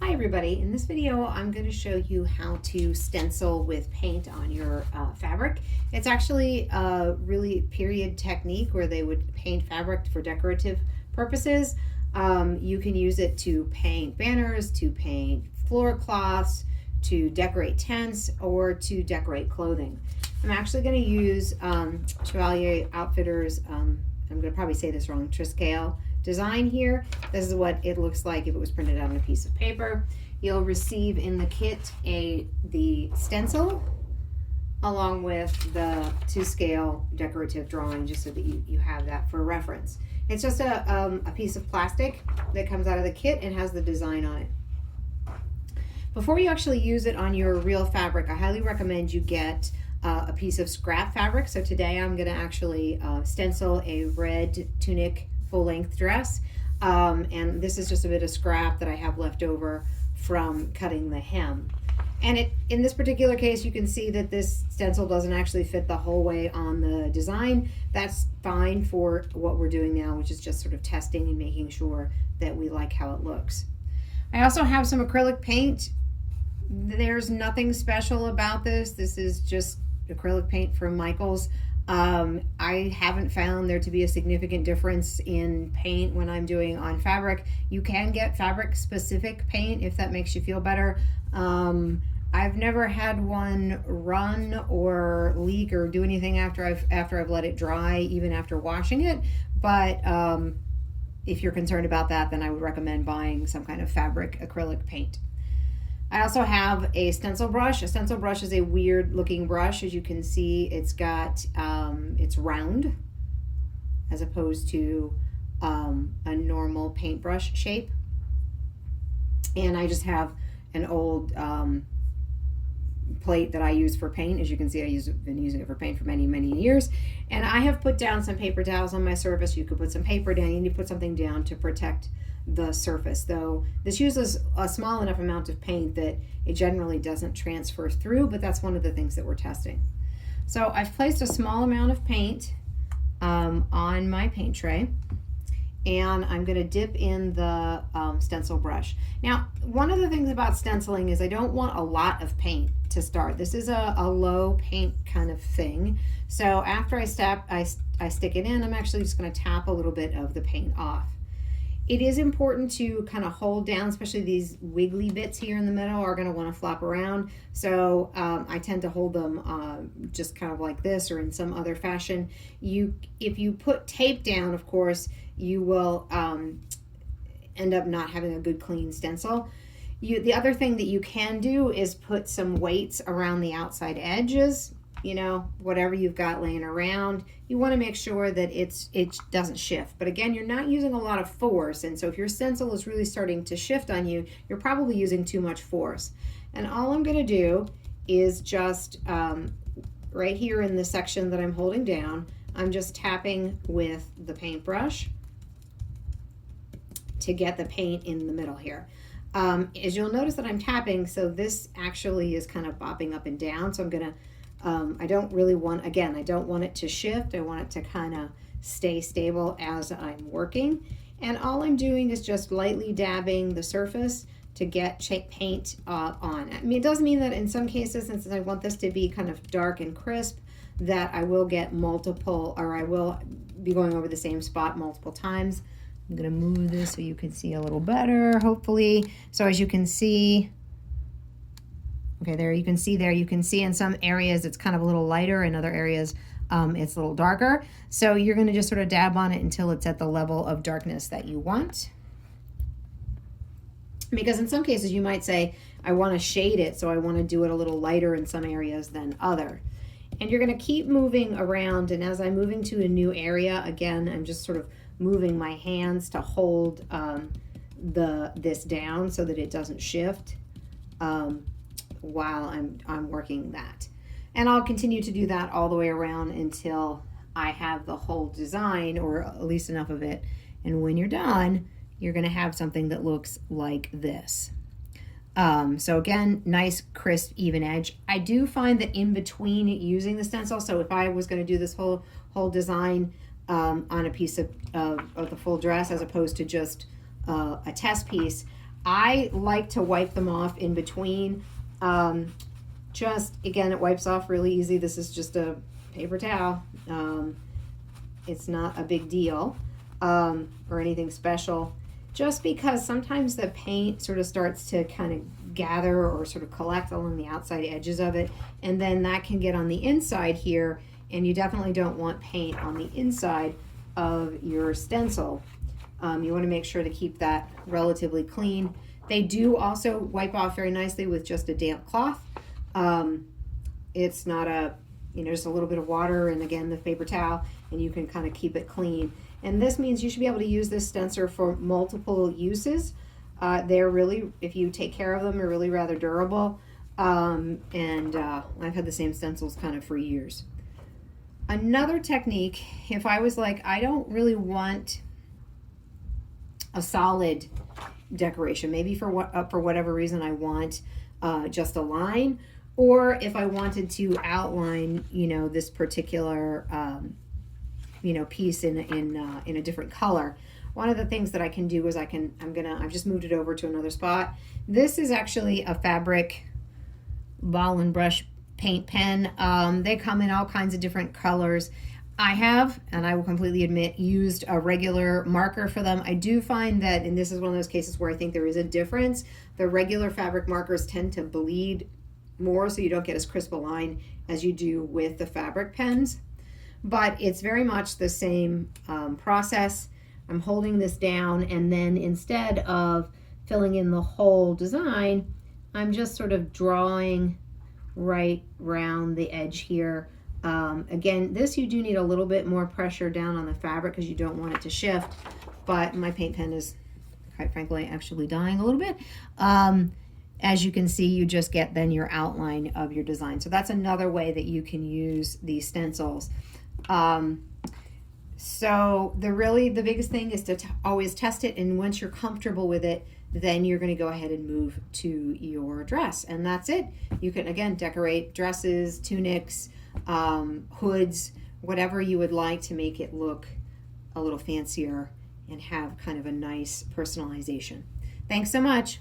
Hi everybody, in this video I'm going to show you how to stencil with paint on your fabric. It's actually a really period technique where they would paint fabric for decorative purposes. You can use it to paint banners, to paint floor cloths, to decorate tents, or to decorate clothing. I'm actually going to use Chevalier Outfitters, I'm going to probably say this wrong, Triscale design here. This is what it looks like if it was printed out on a piece of paper. You'll receive in the kit the stencil along with the to-scale decorative drawing, just so that you have that for reference. It's just a piece of plastic that comes out of the kit and has the design on it. Before you actually use it on your real fabric, I highly recommend you get a piece of scrap fabric. So today I'm going to actually stencil a red tunic full-length dress, and this is just a bit of scrap that I have left over from cutting the hem. And in this particular case, you can see that this stencil doesn't actually fit the whole way on the design. That's fine for what we're doing now, which is just sort of testing and making sure that we like how it looks. I also have some acrylic paint. There's nothing special about this. This is just acrylic paint from Michaels. I haven't found there to be a significant difference in paint when I'm doing on fabric. You can get fabric specific paint if that makes you feel better. I've never had one run or leak or do anything after I've let it dry, even after washing it. But if you're concerned about that, then I would recommend buying some kind of fabric acrylic paint. I also have a stencil brush. A stencil brush is a weird looking brush. As you can see, it's got, it's round as opposed to a normal paintbrush shape. And I just have an old plate that I use for paint. As you can see, I've been using it for paint for many, many years. And I have put down some paper towels on my surface. You could put some paper down. You need to put something down to protect the surface, though this uses a small enough amount of paint that it generally doesn't transfer through, but that's one of the things that we're testing. So I've placed a small amount of paint on my paint tray, and I'm going to dip in the stencil brush. Now, one of the things about stenciling is I don't want a lot of paint to start. This is a low paint kind of thing. So after I stick it in, I'm actually just going to tap a little bit of the paint off. It is important to kind of hold down, especially these wiggly bits here in the middle are going to want to flop around. So I tend to hold them just kind of like this or in some other fashion. If you put tape down, of course, you will end up not having a good clean stencil. The other thing that you can do is put some weights around the outside edges. You know, whatever you've got laying around, you want to make sure that it doesn't shift. But again, you're not using a lot of force, and so if your stencil is really starting to shift on you, you're probably using too much force. And all I'm going to do is just right here in the section that I'm holding down, I'm just tapping with the paintbrush to get the paint in the middle here. As you'll notice that I'm tapping, so this actually is kind of bopping up and down, so I'm going to I don't really want, again, I don't want it to shift. I want it to kind of stay stable as I'm working. And all I'm doing is just lightly dabbing the surface to get paint on. I mean, it does mean that in some cases, since I want this to be kind of dark and crisp, that I will get multiple, or I will be going over the same spot multiple times. I'm going to move this so you can see a little better, hopefully. So as you can see, okay, there you can see in some areas it's kind of a little lighter, in other areas it's a little darker. So you're going to just sort of dab on it until it's at the level of darkness that you want. Because in some cases you might say, I want to shade it, so I want to do it a little lighter in some areas than other. And you're going to keep moving around, and as I'm moving to a new area, again, I'm just sort of moving my hands to hold this down so that it doesn't shift. While I'm working that. And I'll continue to do that all the way around until I have the whole design, or at least enough of it. And when you're done, you're going to have something that looks like this. So again, nice, crisp, even edge. I do find that in between using the stencil, so if I was going to do this whole design on a piece of the full dress as opposed to just a test piece, I like to wipe them off in between. Just, again, it wipes off really easy. This is just a paper towel. It's not a big deal or anything special. Just because sometimes the paint sort of starts to kind of gather or sort of collect along the outside edges of it, and then that can get on the inside here, and you definitely don't want paint on the inside of your stencil. You want to make sure to keep that relatively clean. They do also wipe off very nicely with just a damp cloth. It's not a, just a little bit of water and again the paper towel, and you can kind of keep it clean. And this means you should be able to use this stencil for multiple uses. They're really, if you take care of them, they're really rather durable. I've had the same stencils kind of for years. Another technique, if I was like, I don't really want a solid decoration, maybe for whatever reason I want just a line, or if I wanted to outline, this particular piece in a different color. One of the things that I can do is I've just moved it over to another spot. This is actually a fabric ball and brush paint pen. They come in all kinds of different colors. I have, and I will completely admit, used a regular marker for them. I do find that, and this is one of those cases where I think there is a difference, the regular fabric markers tend to bleed more, so you don't get as crisp a line as you do with the fabric pens. But it's very much the same process. I'm holding this down, and then instead of filling in the whole design, I'm just sort of drawing right around the edge here. Again, this you do need a little bit more pressure down on the fabric because you don't want it to shift, but my paint pen is, quite frankly, actually dying a little bit. As you can see, you just get then your outline of your design. So that's another way that you can use these stencils. So the biggest thing is to always test it, and once you're comfortable with it, then you're going to go ahead and move to your dress, and that's it. You can again decorate dresses, tunics, hoods, whatever you would like to make it look a little fancier and have kind of a nice personalization. Thanks so much.